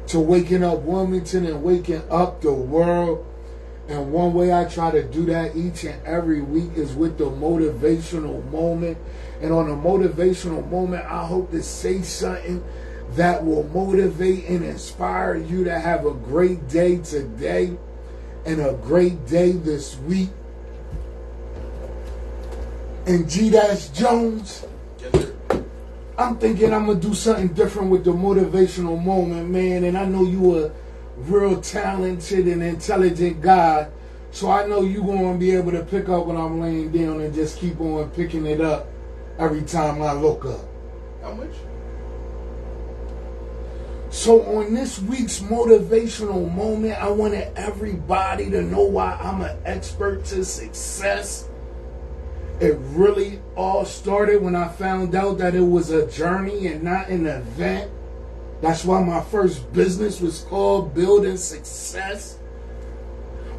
to waking up Wilmington and waking up the world. And one way I try to do that each and every week is with the motivational moment. And on a motivational moment, I hope to say something that will motivate and inspire you to have a great day today and a great day this week. And G-Jones, yes, sir. I'm thinking I'm going to do something different with the motivational moment, man. And I know you a real talented and intelligent guy. So I know you're going to be able to pick up when I'm laying down and just keep on picking it up every time I look up. How much? So on this week's motivational moment, I wanted everybody to know why I'm an expert to success. It really all started when I found out that it was a journey and not an event. That's why my first business was called Building Success.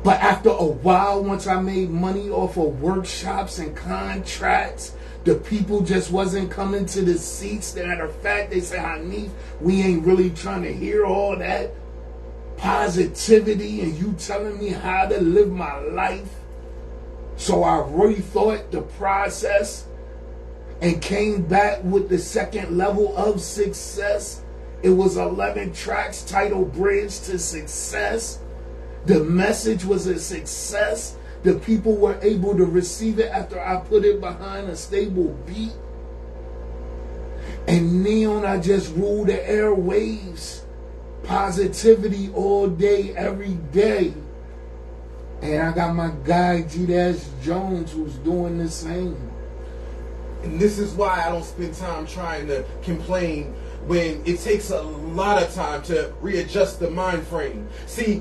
But after a while, once I made money off of workshops and contracts, the people just wasn't coming to the seats. Matter of fact, they said, Hanif, we ain't really trying to hear all that positivity and you telling me how to live my life. So I rethought the process and came back with the second level of success. It was 11 tracks titled Bridge to Success. The message was a success. The people were able to receive it after I put it behind a stable beat. And now I just rule the airwaves. Positivity all day, every day. And I got my guy G-Jones who's doing the same. And this is why I don't spend time trying to complain when it takes a lot of time to readjust the mind frame. See,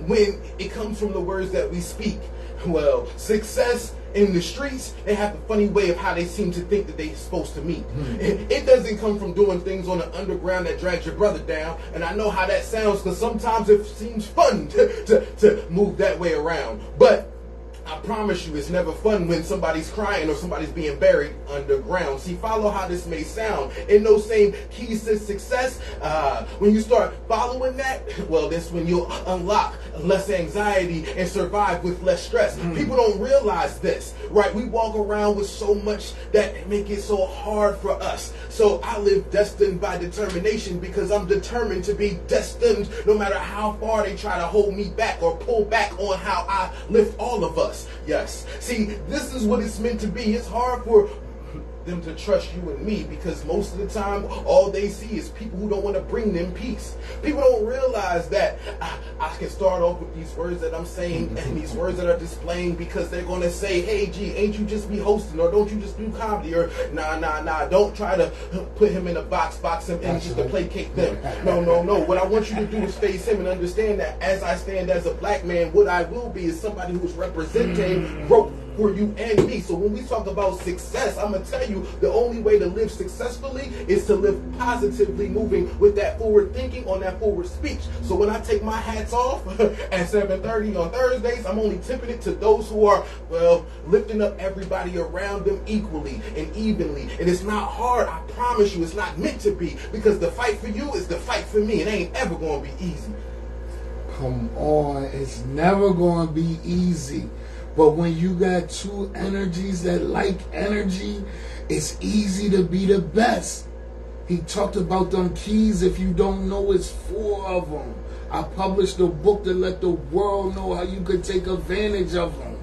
when it comes from the words that we speak, well, success in the streets, they have a funny way of how they seem to think that they're supposed to meet. It doesn't come from doing things on the underground that drags your brother down. And I know how that sounds because sometimes it seems fun to move that way around. But I promise you, it's never fun when somebody's crying or somebody's being buried underground. See, follow how this may sound. In those same keys to success, when you start following that, well, that's when you'll unlock less anxiety and survive with less stress. People don't realize this, right? We walk around with so much that make it so hard for us. So I live destined by determination because I'm determined to be destined no matter how far they try to hold me back or pull back on how I lift all of us. Yes. See, this is what it's meant to be. It's hard for them to trust you and me because most of the time all they see is people who don't want to bring them peace. People don't realize that I can start off with these words that I'm saying and these words that are displaying because they're going to say, hey, G, ain't you just be hosting or don't you just do comedy or nah, don't try to put him in a box him in just to placate them. No. What I want you to do is face him and understand that as I stand as a black man, what I will be is somebody who's representing growth for you and me. So when we talk about success, I'm going to tell you the only way to live successfully is to live positively, moving with that forward thinking on that forward speech. So when I take my hats off at 7:30 on Thursdays, I'm only tipping it to those who are, well, lifting up everybody around them equally and evenly. And it's not hard, I promise you, it's not meant to be because the fight for you is the fight for me. It ain't ever going to be easy. Come on, it's never going to be easy. But when you got two energies that like energy, it's easy to be the best. He talked about them keys. If you don't know, it's 4 of them. I published a book to let the world know how you could take advantage of them.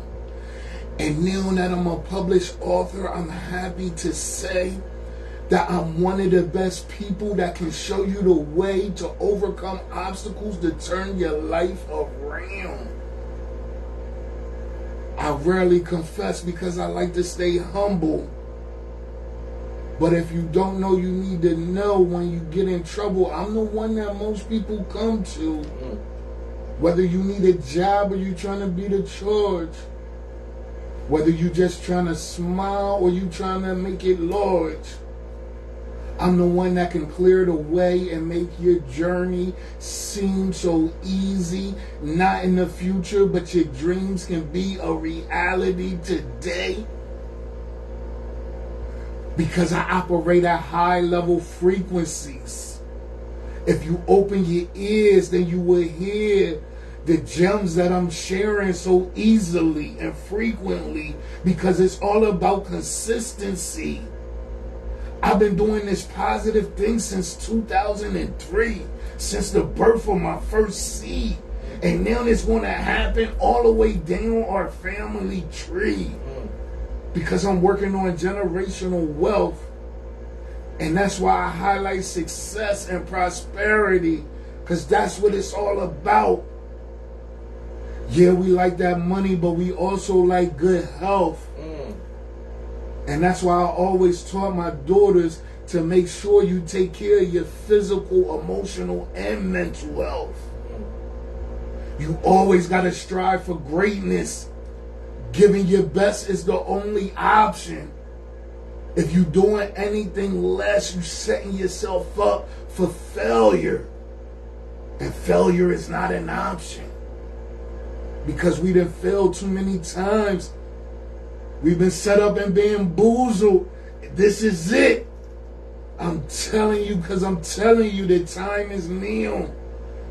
And now that I'm a published author, I'm happy to say that I'm one of the best people that can show you the way to overcome obstacles to turn your life around. I rarely confess because I like to stay humble. But if you don't know, you need to know when you get in trouble. I'm the one that most people come to. Whether you need a job or you trying to beat a charge. Whether you just trying to smile or you trying to make it large. I'm the one that can clear the way and make your journey seem so easy. Not in the future, but your dreams can be a reality today. Because I operate at high level frequencies. If you open your ears, then you will hear the gems that I'm sharing so easily and frequently, because it's all about consistency. I've been doing this positive thing since 2003, since the birth of my first seed. And now it's going to happen all the way down our family tree, because I'm working on generational wealth. And that's why I highlight success and prosperity, because that's what it's all about. Yeah, we like that money, but we also like good health. And that's why I always taught my daughters to make sure you take care of your physical, emotional, and mental health. You always got to strive for greatness. Giving your best is the only option. If you're doing anything less, you're setting yourself up for failure. And failure is not an option. Because we done failed too many times. We've been set up and bamboozled. This is it. I'm telling you, because I'm telling you the time is now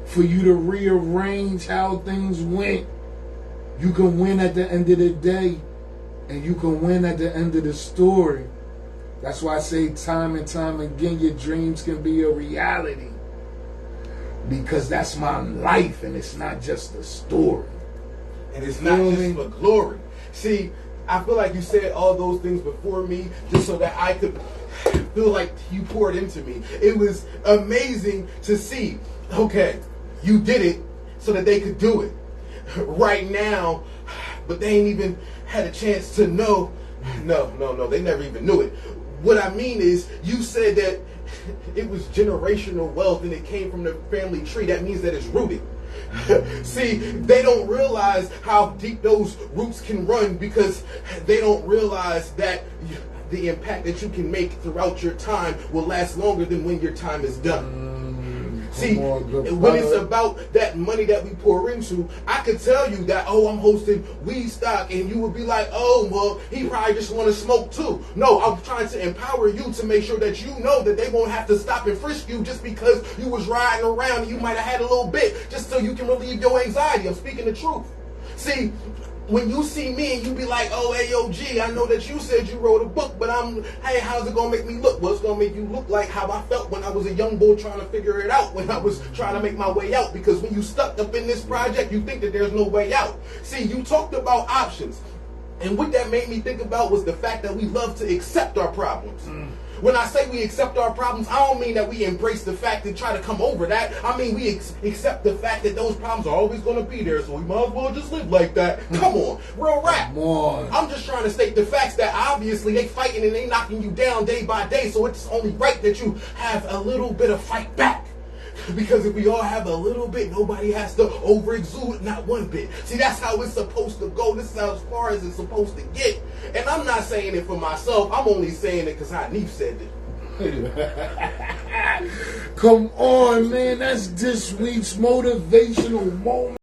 for you to rearrange how things went. You can win at the end of the day, and you can win at the end of the story. That's why I say time and time again, your dreams can be a reality. Because that's my life, and it's not just a story. And it's not just for glory. See, I feel like you said all those things before me just so that I could feel like you poured into me. It was amazing to see. Okay, you did it so that they could do it right now, but they ain't even had a chance to know. No, they never even knew it. What I mean is, you said that it was generational wealth and it came from the family tree. That means that it's rooted. See, they don't realize how deep those roots can run, because they don't realize that the impact that you can make throughout your time will last longer than when your time is done. See, when it's about that money that we pour into, I could tell you that, oh, I'm hosting Weed Stock, and you would be like, oh, well, he probably just want to smoke too. No, I'm trying to empower you to make sure that you know that they won't have to stop and frisk you just because you was riding around and you might have had a little bit, just so you can relieve your anxiety. I'm speaking the truth. See, when you see me and you be like, oh, AOG, I know that you said you wrote a book, but hey, how's it going to make me look? Well, it's going to make you look like how I felt when I was a young boy trying to figure it out, when I was trying to make my way out. Because when you stuck up in this project, you think that there's no way out. See, you talked about options. And what that made me think about was the fact that we love to accept our problems. When I say we accept our problems, I don't mean that we embrace the fact and try to come over that. I mean we accept the fact that those problems are always going to be there, so we might as well just live like that. Come on, real rap. Come on. I'm just trying to state the facts that obviously they fighting and they knocking you down day by day, so it's only right that you have a little bit of fight back. Because if we all have a little bit, nobody has to over-exude not one bit. See, that's how it's supposed to go. This is as far as it's supposed to get. And I'm not saying it for myself. I'm only saying it because Hanif said it. Come on, man. That's this week's motivational moment.